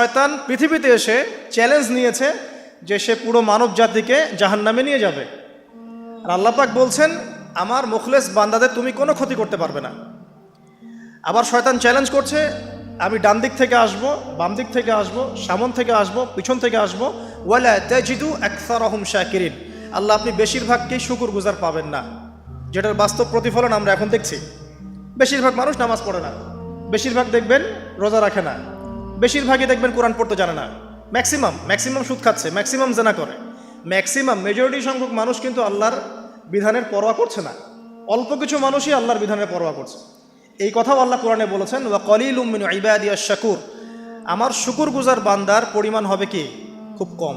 শয়তান পৃথিবীতে এসে চ্যালেঞ্জ নিয়েছে যে সে পুরো মানব জাতিকে জাহান্নামে নিয়ে যাবে। আর আল্লাহ পাক বলছেন, আমার মুখলেস বান্দাদের তুমি কোনো ক্ষতি করতে পারবে না। আবার শয়তান চ্যালেঞ্জ করছে, আমি ডান দিক থেকে আসব, বাম দিক থেকে আসব, সামন থেকে আসব, পিছন থেকে আসব, ওয়ালা তাজিদু আকসারহুম শাকিরিন। আল্লাহ, আপনি বেশিরভাগকেই শুকরগুজার পাবেন না, যেটার বাস্তব প্রতিফলন আমরা এখন দেখছি। বেশিরভাগ মানুষ নামাজ পড়ে না, বেশিরভাগ দেখবেন রোজা রাখে না, বেশিরভাগই দেখবেন কোরআন পড়তে জানে না, ম্যাক্সিমাম সুদ খাচ্ছে, ম্যাক্সিমাম জেনা করে, মেজরিটি সংখ্যক মানুষ কিন্তু আল্লাহর বিধানের পরোয়া করছে না। অল্প কিছু মানুষই আল্লাহর বিধানের পরোয়া করছে। এই কথাও আল্লাহ কোরআনে বলেছেন, ওয়া কলিলুম মিন ইবাদিয়াশ শাকুর, আমার শুকরগুজার বান্দার পরিমাণ হবে কি খুব কম।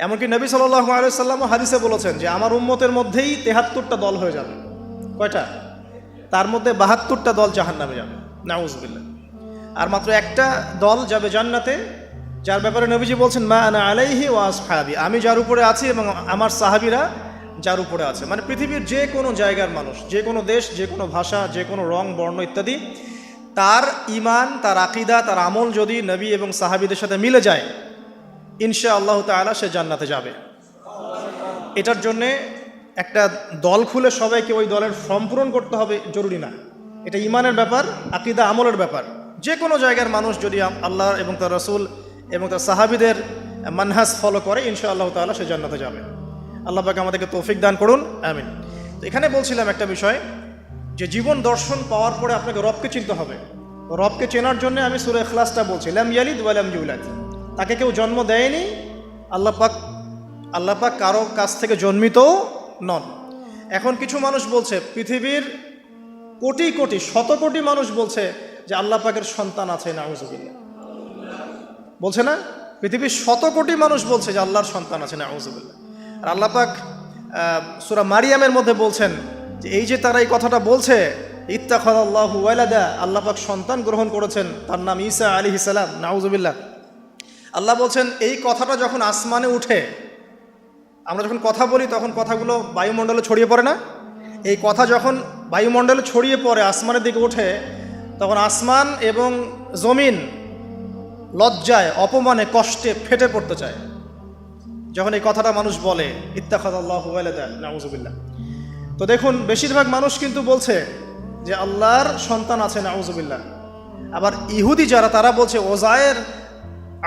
এমনকি নবী সাল্লাল্লাহু আলাইহি ওয়াসাল্লাম হাদিসে বলেছেন যে আমার উম্মতের মধ্যেই 73টা দল হয়ে যাবে। কয়টা? তার মধ্যে 72টা দল জাহান্নামে যাবে, নাউযুবিল্লাহ। আর মাত্র একটা দল যাবে জান্নাতে, যার ব্যাপারে নবীজি বলছেন, মা আনা আলাইহি ওয়া আসহাবি, আমি যার উপরে আছি এবং আমার সাহাবীরা যার উপরে আছে। মানে পৃথিবীর যে কোনো জায়গার মানুষ, যে কোনো দেশ, যে কোনো ভাষা, যে কোনো রং বর্ণ ইত্যাদি, তার ঈমান, তার আকীদা, তার আমল যদি নবী এবং সাহাবীদের সাথে মিলে যায়, ইনশাআল্লাহ তাআলা সে জান্নাতে যাবে। এটার জন্যে একটা দল খুলে সবাইকে ওই দলের ফর্ম পূরণ করতে হবে জরুরি না। এটা ঈমানের ব্যাপার, আকীদা আমলের ব্যাপার। যে কোনো জায়গার মানুষ যদি আল্লাহ এবং তার রাসূল এবং তার সাহাবীদের মানহাজ ফলো করে, ইনশাআল্লাহ তাআলা সে জান্নাতে যাবে। আল্লাহ পাক আমাদেরকে তৌফিক দান করুন, আমিন। তো এখানে বলছিলাম একটা বিষয়, যে জীবন দর্শন পাওয়ার পরে আপনাকে রবকে চিনতে হবে। রবকে চেনার জন্য আমি সূরা ইখলাসটা বলছি, লাম ইয়ালিদ ওয়া লাম ইউলাদ, তাকে কেউ জন্ম দেয়নি, আল্লাহ পাক কারো কাছ থেকে জন্মিতও নন। এখন কিছু মানুষ বলছে, পৃথিবীর কোটি কোটি শত কোটি মানুষ বলছে যে আল্লাহ পাকের সন্তান আছে, নাউযুবিল্লাহ। বলছে না? পৃথিবীর শত কোটি মানুষ বলছে যে আল্লাহর সন্তান আছে, নাউযুবিল্লাহ। আর আল্লাহ পাক সূরা মারিয়ামের মধ্যে বলছেন যে এই যে তারা এই কথাটা বলছে, ইত্তাখাযাল্লাহু ওয়ালাদা, আল্লাহ পাক সন্তান গ্রহণ করেছেন, তার নাম ঈসা আলাইহিস সালাম, নাউযুবিল্লাহ। আল্লাহ বলছেন এই কথাটা যখন আসমানে উঠে, আমরা যখন কথা বলি তখন কথাগুলো বায়ুমণ্ডলে ছড়িয়ে পড়ে না? এই কথা যখন বায়ুমণ্ডলে ছড়িয়ে পড়ে, আসমানের দিকে ওঠে, তখন আসমান এবং জমিন লজ্জায়, অপমানে, কষ্টে ফেটে পড়তে চায় যখন এই কথাটা মানুষ বলে, ইত্তাখাযাল্লাহু ওয়ালাদা, নাউযুবিল্লাহ। তো দেখুন, বেশিরভাগ মানুষ কিন্তু বলছে যে আল্লাহর সন্তান আছে, নাউযুবিল্লাহ। আবার ইহুদি যারা, তারা বলছে ওজায়ের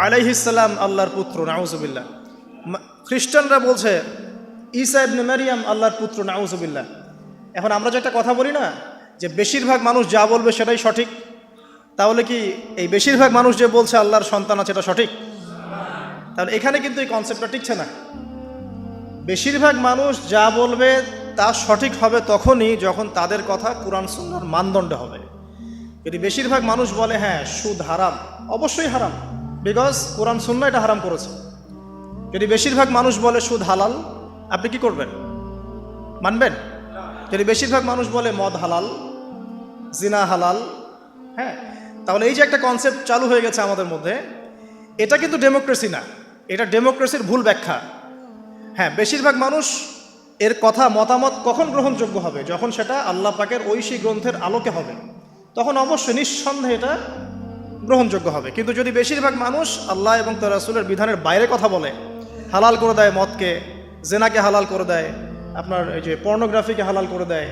আলাইহিস সালাম আল্লাহর পুত্র, নাউযুবিল্লাহ। খ্রিস্টানরা বলছে ঈসা ইবনে মারিয়াম আল্লাহর পুত্র, নাউযুবিল্লাহ। এখন আমরা যে একটা কথা বলি না, যে বেশিরভাগ মানুষ যা বলবে সেটাই সঠিক, তাহলে কি এই বেশিরভাগ মানুষ যে বলছে আল্লাহর সন্তান আছে এটা সঠিক? তাহলে এখানে কিন্তু এই কনসেপ্টটা টিকছে না। বেশিরভাগ মানুষ যা বলবে তা সঠিক হবে তখনই যখন তাদের কথা কুরআন সুন্নাহর মানদণ্ডে হবে। যদি বেশিরভাগ মানুষ বলে হ্যাঁ সুদ হারাম, অবশ্যই হারাম, বিকজ কুরআন সুন্নাহ এটা হারাম করেছে। যদি বেশিরভাগ মানুষ বলে সুদ হালাল, আপনি কি করবেন? মানবেন? যদি বেশিরভাগ মানুষ বলে মদ হালাল, জিনা হালাল, হ্যাঁ, তাহলে এই যে একটা কনসেপ্ট চালু হয়ে গেছে আমাদের মধ্যে, এটা কিন্তু ডেমোক্রেসি না, এটা ডেমোক্রেসির ভুল ব্যাখ্যা। হ্যাঁ, বেশিরভাগ মানুষ এর কথা, মতামত কখন গ্রহণযোগ্য হবে? যখন সেটা আল্লাহ পাকের ঐশী গ্রন্থের আলোকে হবে, তখন অবশ্যই নিঃসন্দেহে এটা গ্রহণযোগ্য হবে। কিন্তু যদি বেশিরভাগ মানুষ আল্লাহ এবং তার রাসূলের বিধানের বাইরে কথা বলে, হালাল করে দেয় মদকে, জেনাকে হালাল করে দেয়, আপনার এই যে পর্নোগ্রাফিকে হালাল করে দেয়,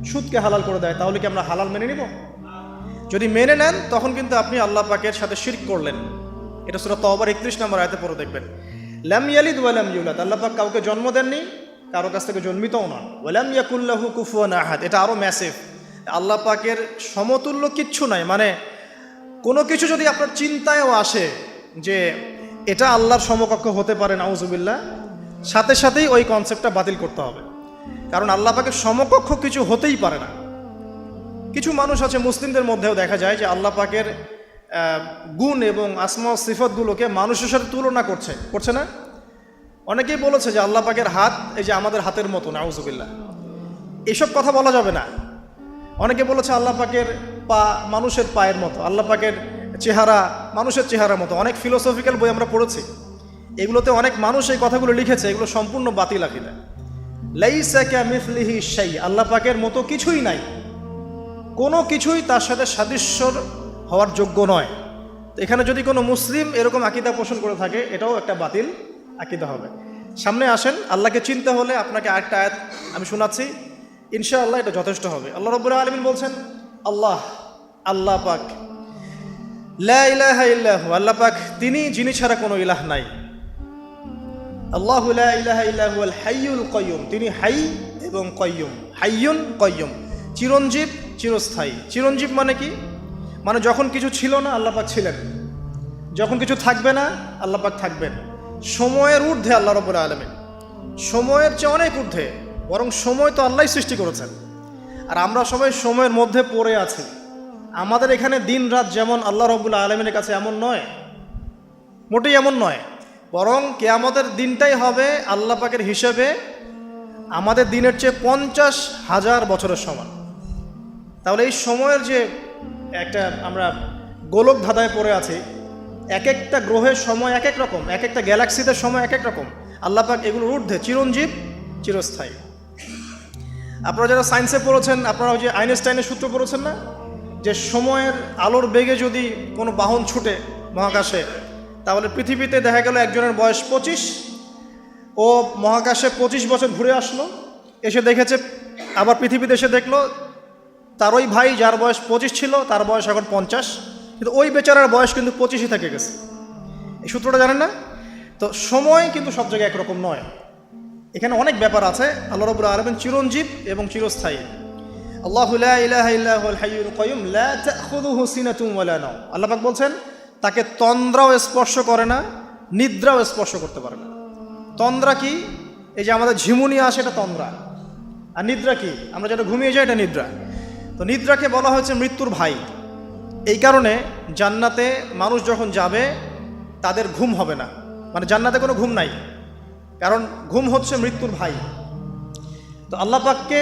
সুদকে হালাল করে দেয়, তাহলে কি আমরা হালাল মেনে নিব? যদি মেনে নেন তখন কিন্তু আপনি আল্লাহ পাকের সাথে শিরক করলেন। এটা সূরা তাওবার 31 নম্বর আয়াতে পড়ে দেখবেন, লাম ইয়ালিদ ওয়া লাম ইউলাদ, আল্লাহ পাক কাউকে জন্ম দেননি, কারো কাছ থেকে জন্মিতও নন। ওয়া লাম ইয়াকুল লাহু কুফুয়ান আহাদ, এটা আরো ম্যাসিভ। আল্লাহ পাকের সমতুল্য কিচ্ছু নাই। মানে কোনো কিছু যদি আপনার চিন্তায়ও আসে যে এটা আল্লাহর সমকক্ষ হতে পারে, নাউযুবিল্লাহ, সাথে সাথেই ওই কনসেপ্টটা বাতিল করতে হবে। কারণ আল্লাহ পাকের সমকক্ষ কিছু হতেই পারে না। কিছু মানুষ আছে, মুসলিমদের মধ্যেও দেখা যায় যে আল্লাহ পাকের গুণ এবং আসমা ও সিফাতগুলোকে মানুষের সাথে তুলনা করছে না? অনেকেই বলেছে যে আল্লাহ পাকের হাত এই যে আমাদের হাতের মতো, নাউযুবিল্লাহ। এইসব কথা বলা যাবে না। অনেকে বলেছে আল্লাহ পাকের পা মানুষের পায়ের মতো, আল্লাহ পাকের চেহারা মানুষের চেহারার মতো। অনেক ফিলোসফিক্যাল বই আমরা পড়েছি, এগুলোতে অনেক মানুষ এই কথাগুলো লিখেছে, এগুলো সম্পূর্ণ বাতিল আকীদা। লাইসা কামিসলিহি শাই, আল্লাহ পাকের মতো কিছুই নাই, কোনো কিছুই তার সাথে সাদৃশ্যর হওয়ার যোগ্য নয়। তো এখানে যদি কোনো মুসলিম এরকম আকীদা পোষণ করে থাকে, এটাও একটা বাতিল আকীদা হবে। সামনে আসেন, আল্লাহকে চিনতে হলে আপনাকে আরেকটা আয়াত আমি শোনাচ্ছি, ইনশাআল্লাহ এটা যথেষ্ট হবে। আল্লাহ রাব্বুল আলামিন বলছেন, আল্লাহ পাক, লা ইলাহা ইল্লাহু, আল্লাহ পাক তিনি, যিনি ছাড়া কোনো ইলাহ নাই। আল্লাহু লা ইলাহা ইল্লাহু আল হাইয়ুল কাইয়ুম, তিনি হাই এবং কাইয়ুম, হাইয়ুন কাইয়ুম, চিরঞ্জীব চিরস্থায়ী। চিরঞ্জীব মানে কি? মানে যখন কিছু ছিল না আল্লাহ পাক ছিলেন, যখন কিছু থাকবে না আল্লাহ পাক থাকবেন। সময়ের ঊর্ধ্বে আল্লাহ রাব্বুল আলামিন, সময়ের চেয়ে অনেক ঊর্ধ্বে, বরং সময় তো আল্লাহই সৃষ্টি করেছেন, আর আমরা সবাই সময়ের মধ্যে পড়ে আছি। আমাদের এখানে দিন রাত যেমন আল্লাহ রাব্বুল আলামিনের কাছে এমন নয়, মোটেই এমন নয়, বরং কিয়ামতের দিনটাই হবে আল্লাহ পাকের হিসেবে আমাদের দিনের চেয়ে 50,000 বছরের সমান। তাহলে এই সময়ের যে একটা আমরা গোলক ধাঁধায় পড়ে আছি, এক একটা গ্রহের সময় এক এক রকম, এক একটা গ্যালাক্সিতে সময় এক এক রকম। আল্লাহ পাক এগুলোর ঊর্ধ্বে, চিরঞ্জীব চিরস্থায়ী। আপনারা যারা সায়েন্সে পড়েছেন, আপনারা ওই যে আইনস্টাইনের সূত্র পড়েছেন না, যে সময়ের আলোর বেগে যদি কোনো বাহন ছুটে মহাকাশে, তাহলে পৃথিবীতে দেখা গেল একজনের বয়স 25, ও মহাকাশে 25 বছর ঘুরে আসলো, এসে দেখেছে, আবার পৃথিবীতে এসে দেখলো তার ওই ভাই যার বয়স 25 ছিল তার বয়স এখন 50, কিন্তু ওই বেচারার বয়স কিন্তু 25ই থেকে গেছে। এই সূত্রটা জানেন না? তো সময় কিন্তু সব জায়গায় একরকম নয়, এখানে অনেক ব্যাপার আছে। আল্লাহ রাব্বুল আলামিন চিরঞ্জীব এবং চিরস্থায়ী। আল্লাহু লা ইলাহা ইল্লাহু আল হাইয়ুল কাইয়ুম লা তাখুযুহু সিনাতুন ওয়া লা নাওম। আল্লাহ পাক বলছেন তাকে তন্দ্রাও স্পর্শ করে না, নিদ্রাও স্পর্শ করতে পারে না। তন্দ্রা কি? এই যে আমাদের ঝিমুনি আসে, এটা তন্দ্রা। আর নিদ্রা কি? আমরা যেটা ঘুমিয়ে যাই, এটা নিদ্রা। তো নিদ্রাকে বলা হয়েছে মৃত্যুর ভাই। এই কারণে জান্নাতে মানুষ যখন যাবে তাদের ঘুম হবে না, মানে জান্নাতে কোনো ঘুম নাই, কারণ ঘুম হচ্ছে মৃত্যুর ভাই। তো আল্লাহ পাককে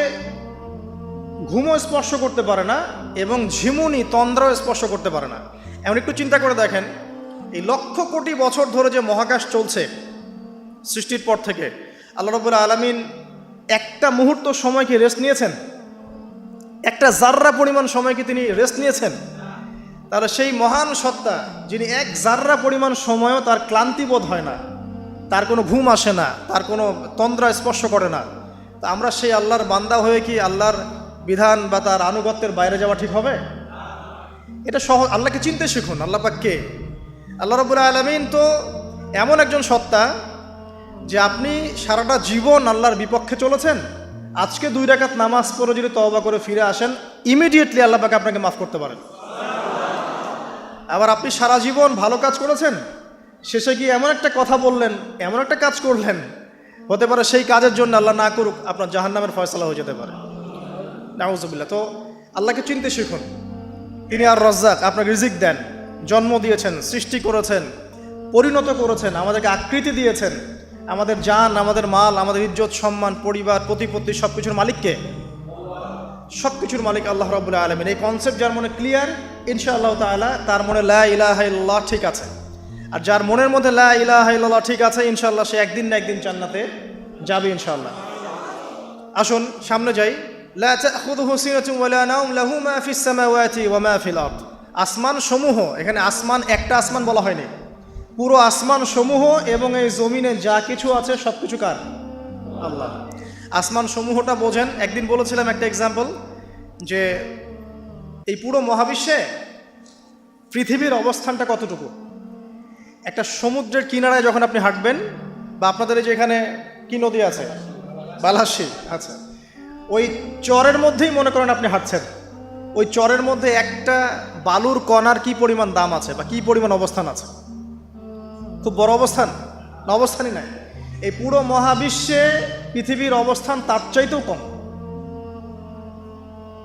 ঘুমও স্পর্শ করতে পারে না এবং ঝিমুনি তন্দ্রাও স্পর্শ করতে পারে না। এমন একটু চিন্তা করে দেখেন, এই লক্ষ কোটি বছর ধরে যে মহাকাশ চলছে সৃষ্টির পর থেকে, আল্লাহ রাব্বুল আলামিন একটা মুহূর্ত সময় কি রেস্ট নিয়েছেন? একটা জাররা পরিমাণ সময় কি তিনি রেস্ট নিয়েছেন? তাহলে সেই মহান সত্তা, যিনি এক জাররা পরিমাণ সময়ও তার ক্লান্তি বোধ হয় না, তার কোনো ঘুম আসে না, তার কোনো তন্দ্রা স্পর্শ করে না, তা আমরা সেই আল্লাহর বান্দা হয়ে কি আল্লাহর বিধান বা তার আনুগত্যের বাইরে যাওয়া ঠিক হবে? এটা সহজ। আল্লাহকে চিনতে শিখুন। আল্লাহ পাক কে? আল্লাহ রাব্বুল আলামিন তো এমন একজন সত্তা যে আপনি সারাটা জীবন আল্লাহর বিপক্ষে চলেছেন, আজকে 2 রাকাত নামাজ পড়ে যদি তওবা করে ফিরে আসেন, ইমিডিয়েটলি আল্লাহ পাক আপনাকে মাফ করতে পারেন। আবার আপনি সারা জীবন ভালো কাজ করেছেন, শেষে গিয়ে এমন একটা কথা বললেন, এমন একটা কাজ করলেন, হতে পারে সেই কাজের জন্য আল্লাহ না করুক আপনার জাহান্নামের ফয়সালা হয়ে যেতে পারে। নাউজুবিল্লাহ। তো আল্লাহকে চিনতে শিখুন। তিনি আর রাজ্জাক, আপনাকে রিজিক দেন, জন্ম দিয়েছেন, সৃষ্টি করেছেন, পরিণত করেছেন, আমাদেরকে আকৃতি দিয়েছেন। আমাদের জান, আমাদের মাল, আমাদের ইজ্জত, সম্মান, পরিবার, প্রতিপত্তি, সব কিছুর মালিককে? সব কিছুর মালিক আল্লাহ রাব্বুল আলামিন। এই কনসেপ্ট যার মনে ক্লিয়ার, ইনশাআল্লাহ তাআলা তার মনে লা ইলাহা ইল্লাল্লাহ ঠিক আছে। আর যার মনের মধ্যে লা ইলাহা ইল্লাল্লাহ ঠিক আছে, ইনশাআল্লাহ সে একদিন না একদিন জান্নাতে যাবে ইনশাআল্লাহ। আসুন সামনে যাই। লা তাখুযুহু সিনাতুন ওয়া লা নাওম লাহু মা ফিস সামাওয়াতি ওয়া মা ফিল আরদ। আসমান সমূহ, এখানে আসমান একটা আসমান বলা হয়নি, পুরো আসমান সমূহ এবং এই জমিনে যা কিছু আছে সব কিছু কার? আল্লাহ। আসমান সমূহটা বোঝেন। একদিন বলেছিলাম একটা এক্সাম্পল, যে এই পুরো মহাবিশ্বে পৃথিবীর অবস্থানটা কতটুকু। একটা সমুদ্রের কিনারায় যখন আপনি হাঁটবেন, বা আপনাদের এই যে এখানে কি নদী আছে, বালাসী, আচ্ছা, ওই চরের মধ্যেই মনে করেন আপনি হাঁটছেন, ওই চরের মধ্যে একটা বালুর কণার কি পরিমাণ দাম আছে বা কি পরিমাণ অবস্থান আছে? খুব বড় অবস্থান না? অবস্থানই নাই। এই পুরো মহাবিশ্বে পৃথিবীর অবস্থান তার চাইতেও কম।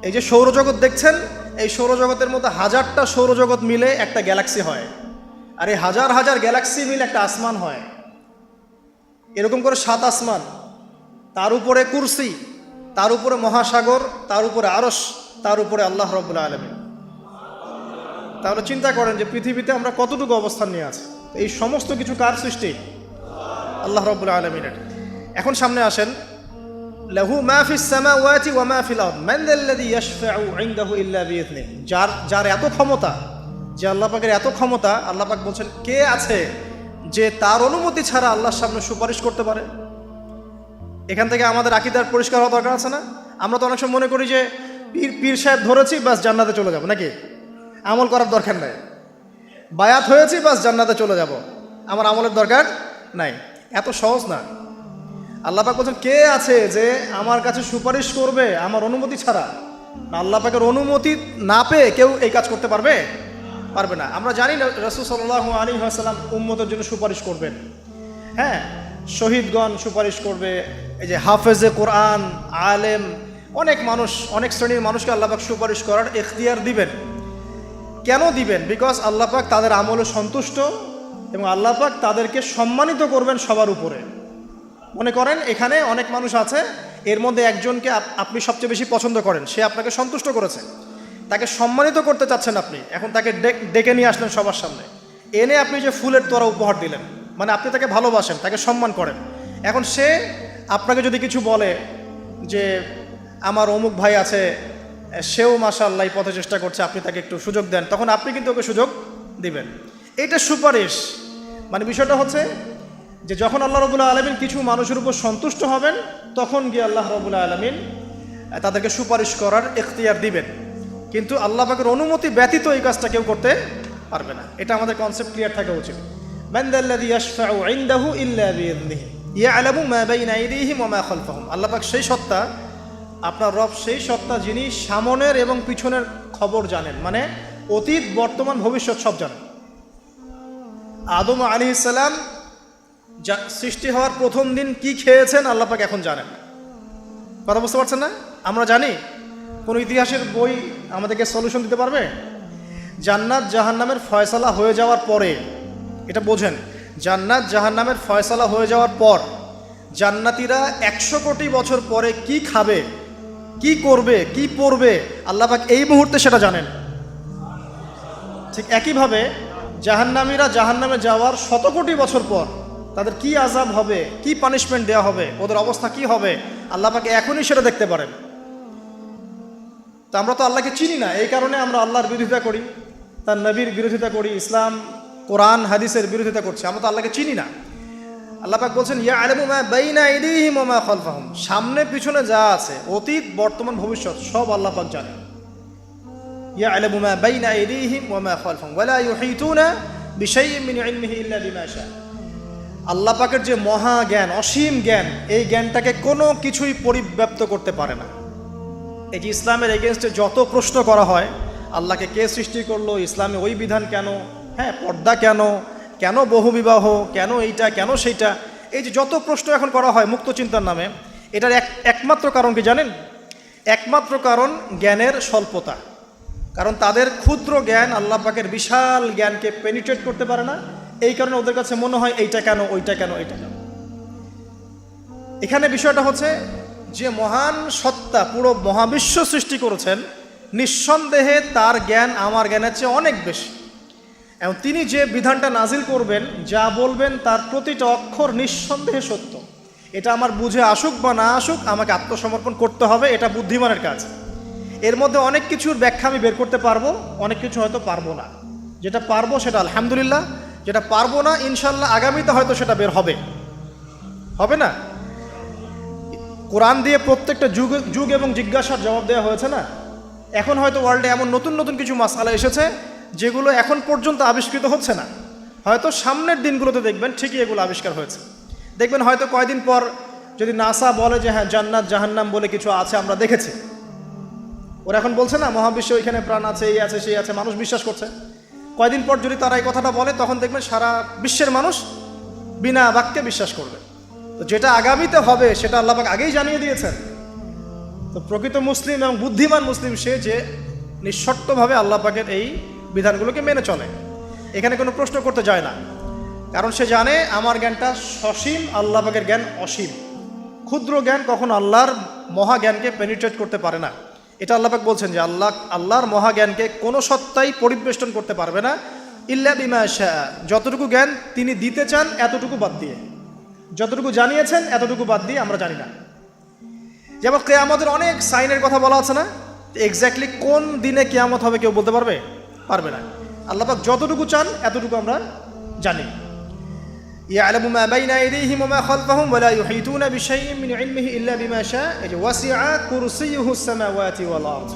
এই যে সৌরজগৎ দেখছেন, এই সৌরজগতের মধ্যে 1000টা সৌরজগৎ মিলে একটা গ্যালাক্সি হয়, আর এই হাজার হাজার গ্যালাক্সি মিলে একটা আসমান হয়। এরকম করে 7 আসমান, তার উপরে কুরসি, তার উপরে মহাসাগর, তার উপরে আরশ, তার উপরে আল্লাহ রাব্বুল আলামিন। তাহলে চিন্তা করেন যে পৃথিবীতে আমরা কতটুকু অবস্থান নিয়ে আছি। এই সমস্ত কিছু কার সৃষ্টি? আল্লাহ রাব্বুল আলামিনের। এখন সামনে আসেন, লাহু মা ফিস সামাওয়াতি ওয়া মা ফিল আরদ মান যাল্লাযী ইয়াশফাউ ইনদাহু ইল্লা বিইذনিহি। যার এত ক্ষমতা যে আল্লাহ পাকের এত ক্ষমতা, আল্লাহ পাক বলছেন কে আছে যে তার অনুমতি ছাড়া আল্লাহর সামনে সুপারিশ করতে পারে। এখান থেকে আমাদের আকীদার পরিষ্কার হওয়া দরকার আছে না? আমরা তো অনেক সময় মনে করি যে পীর সাহেব ধরেছি বাস জান্নাতে চলে যাব, নাকি আমল করার দরকার নাই, বায়াত হয়েছি বাস জান্নাতে চলে যাব, আমার আমলের দরকার নাই। এত সহজ না। আল্লাহ পাক বলছেন কে আছে যে আমার কাছে সুপারিশ করবে আমার অনুমতি ছাড়া। আল্লাহ পাকের অনুমতি না পেয়ে কেউ এই কাজ করতে পারবে না। আমরা জানি না রাসূল সাল্লাল্লাহু আলাইহি ওয়াসাল্লাম উম্মতের জন্য সুপারিশ করবেন। হ্যাঁ, শহীদগণ সুপারিশ করবে, এই যে হাফেজে কোরআন, আলেম, অনেক মানুষ, অনেক শ্রেণীর মানুষকে আল্লাহ পাক সুপারিশ করার এখতিয়ার দিবেন। কেন দিবেন? বিকজ আল্লাহ পাক তাদের আমলে সন্তুষ্ট এবং আল্লাহ পাক তাদেরকে সম্মানিত করবেন সবার উপরে। মনে করেন এখানে অনেক মানুষ আছে, এর মধ্যে একজনকে আপনি সবচেয়ে বেশি পছন্দ করেন, সে আপনাকে সন্তুষ্ট করেছে, তাকে সম্মানিত করতে চাচ্ছেন আপনি, এখন তাকে ডেকে নিয়ে আসলেন সবার সামনে, এনে আপনি যে ফুলের তোড়া উপহার দিলেন, মানে আপনি তাকে ভালোবাসেন, তাকে সম্মান করেন। এখন সে আপনাকে যদি কিছু বলে যে আমার অমুক ভাই আছে, সেও মাশাআল্লাহ এই পথে চেষ্টা করছে, আপনি তাকে একটু সুযোগ দেন, তখন আপনি কিন্তু ওকে সুযোগ দিবেন। এইটা সুপারিশ। মানে বিষয়টা হচ্ছে যে যখন আল্লাহ রাব্বুল আলামিন কিছু মানুষের উপর সন্তুষ্ট হবেন, তখন গিয়ে আল্লাহ রাব্বুল আলামিন তাদেরকে সুপারিশ করার এখতিয়ার দিবেন। কিন্তু আল্লাহ পাকের অনুমতি ব্যতীত এই কাজটা কেউ করতে পারবে না। এটা আমাদের কনসেপ্ট ক্লিয়ার থাকা উচিত। মান যাল্লাযী ইয়াশফাউ ইনদাহু ইল্লা বিইযনিহি ইয়ালামু মা বাইনা আইদিহিম ওয়া মা খালফাহুম। আল্লাহ পাক সেই সত্তা, আপনার রব সেই সত্তা যিনি সামনের এবং পিছনের খবর জানেন, মানে অতীত, বর্তমান, ভবিষ্যৎ সব জানেন। আদম আলাইহিস সালাম সৃষ্টি হওয়ার প্রথম দিন কি খেয়েছেন আল্লাহ পাক এখন জানেন। কথা বুঝতে পারছেন না? আমরা জানি? কোনো ইতিহাসের বই আমাদেরকে সলিউশন দিতে পারবে? জান্নাত জাহান্নামের ফয়সালা হয়ে যাওয়ার পরে, এটা বোঝেন, জান্নাত জাহান্নামের ফয়সালা হয়ে যাওয়ার পর জান্নাতীরা 100 কোটি বছর পরে কি খাবে, কি করবে, কি পড়বে, আল্লাহ পাক এই মুহূর্তে সেটা জানেন। ঠিক একইভাবে জাহান্নামীরা জাহান্নামে যাওয়ার 100 কোটি বছর পর তাদের কি আযাব হবে, কি পানিশমেন্ট দেওয়া হবে, ওদের অবস্থা কি হবে, আল্লাহ পাক এখনই সেটা দেখতে পারেন। তো আমরা তো আল্লাহকে চিনি না, এই কারণে আমরা আল্লাহর বিরোধিতা করি, তার নবীর বিরোধিতা করি, ইসলাম, কোরআন, হাদিসের বিরোধিতা করছি। আমরা তো আল্লাহকে চিনি না। আল্লাহ পাক বলছেন ইয়ালামু মা বাইনা আইদিহিম ওয়া মা খালফাহুম, সামনে পিছনে যা আছে, অতীত, বর্তমান, ভবিষ্যৎ সব আল্লাহ পাক জানেন। ইয়ালামু মা বাইনা আইদিহিম ওয়া মা খালফাহুম ওয়া লা ইউহিতুনা বিশাইইন মিন ইলমিহি ইল্লা বিমা শা। আল্লাহ পাকের যে মহা জ্ঞান, অসীম জ্ঞান, এই জ্ঞানটাকে কোনো কিছুই পরিব্যাপ্ত করতে পারে না। এই যে ইসলামের এগেনস্টে যত প্রশ্ন করা হয়, আল্লাহকে কে সৃষ্টি করলো, ইসলামে ওই বিধান কেন, হ্যাঁ পর্দা কেন, কেন বহুবিবাহ, কেন এইটা, কেন সেইটা, এই যে যত প্রশ্ন এখন করা হয় মুক্ত চিন্তার নামে, এটার একমাত্র কারণ কি জানেন? একমাত্র কারণ জ্ঞানের স্বল্পতা। কারণ তাদের ক্ষুদ্র জ্ঞান আল্লাহ পাকের বিশাল জ্ঞানকে পেনিট্রেট করতে পারে না। এই কারণে ওদের কাছে মনে হয় এইটা কেন, ওইটা কেন, এইটা কেন। এখানে বিষয়টা হচ্ছে যে মহান সত্তা পুরো মহাবিশ্ব সৃষ্টি করেছেন, নিঃসন্দেহে তার জ্ঞান আমার জ্ঞানের চেয়ে অনেক বেশি। এবং তিনি যে বিধানটা নাজিল করবেন, যা বলবেন, তার প্রতিটা অক্ষর নিঃসন্দেহে সত্য। এটা আমার বুঝে আসুক বা না আসুক, আমাকে আত্মসমর্পণ করতে হবে, এটা বুদ্ধিমানের কাজ। এর মধ্যে অনেক কিছুর ব্যাখ্যা আমি বের করতে পারবো, অনেক কিছু হয়তো পারবো না। যেটা পারবো সেটা আলহামদুলিল্লাহ, যেটা পারবো না ইনশাল্লাহ আগামীতে হয়তো সেটা বের হবে, হবে না? কোরআন দিয়ে প্রত্যেকটা যুগ এবং জিজ্ঞাসার জবাব দেওয়া হয়েছে না? এখন হয়তো ওয়ার্ল্ডে এমন নতুন নতুন কিছু মাসআলা এসেছে যেগুলো এখন পর্যন্ত আবিষ্কৃত হচ্ছে না, হয়তো সামনের দিনগুলোতে দেখবেন ঠিকই এগুলো আবিষ্কার হয়েছে। দেখবেন হয়তো কয়েকদিন পর যদি নাসা বলে যে হ্যাঁ জান্নাত জাহান্নাম বলে কিছু আছে, আমরা দেখেছি, ওরা এখন বলছে না মহাবিশ্ব ওইখানে প্রাণ আছে, এই আছে, সেই আছে, মানুষ বিশ্বাস করছে। কয়েকদিন পর যদি তারা এই কথাটা বলে, তখন দেখবেন সারা বিশ্বের মানুষ বিনা বাক্যে বিশ্বাস করবে। তো যেটা আগামীতে হবে সেটা আল্লাহ পাক আগেই জানিয়ে দিয়েছেন। তো প্রকৃত মুসলিম এবং বুদ্ধিমান মুসলিম সে যে নিঃশর্তভাবে আল্লাহ পাকের এই বিধানগুলোকে মেনে চলে, এখানে কোনো প্রশ্ন করতে যায় না। কারণ সে জানে আমার জ্ঞানটা সসীম, আল্লাহ পাকের জ্ঞান অসীম। ক্ষুদ্র জ্ঞান কখনো আল্লাহর মহাজ্ঞানকে পেনিট্রেট করতে পারে না। এটা আল্লাহ পাক বলছেন যে আল্লাহর মহাজ্ঞানকে কোনো সত্তাই পরিবেষ্টন করতে পারবে না ইল্লা বিমা শা। যতটুকু জ্ঞান তিনি দিতে চান এতটুকু বাদ দিয়ে, যতটুকু জানিয়েছেন এতটুকু বাদ দিয়ে আমরা জানি না। যেমন কিয়ামতের অনেক সাইনের কথা বলা আছে না? এক্স্যাক্টলি কোন দিনে কিয়ামত হবে কেউ বলতে পারবে না। আল্লাহ পাক যতটুকু চান এতটুকু আমরা জানি। ইয়ালামু মা বাইনা আইদিহিম ওয়া মা খালফাহুম ওয়া লা ইউহিতুনা বিশাইইন মিন ইলমিহি ইল্লা বিমা শাআ ওয়াসিআ কুরসিয়ুহুস সামাওয়াতি ওয়াল আরদ।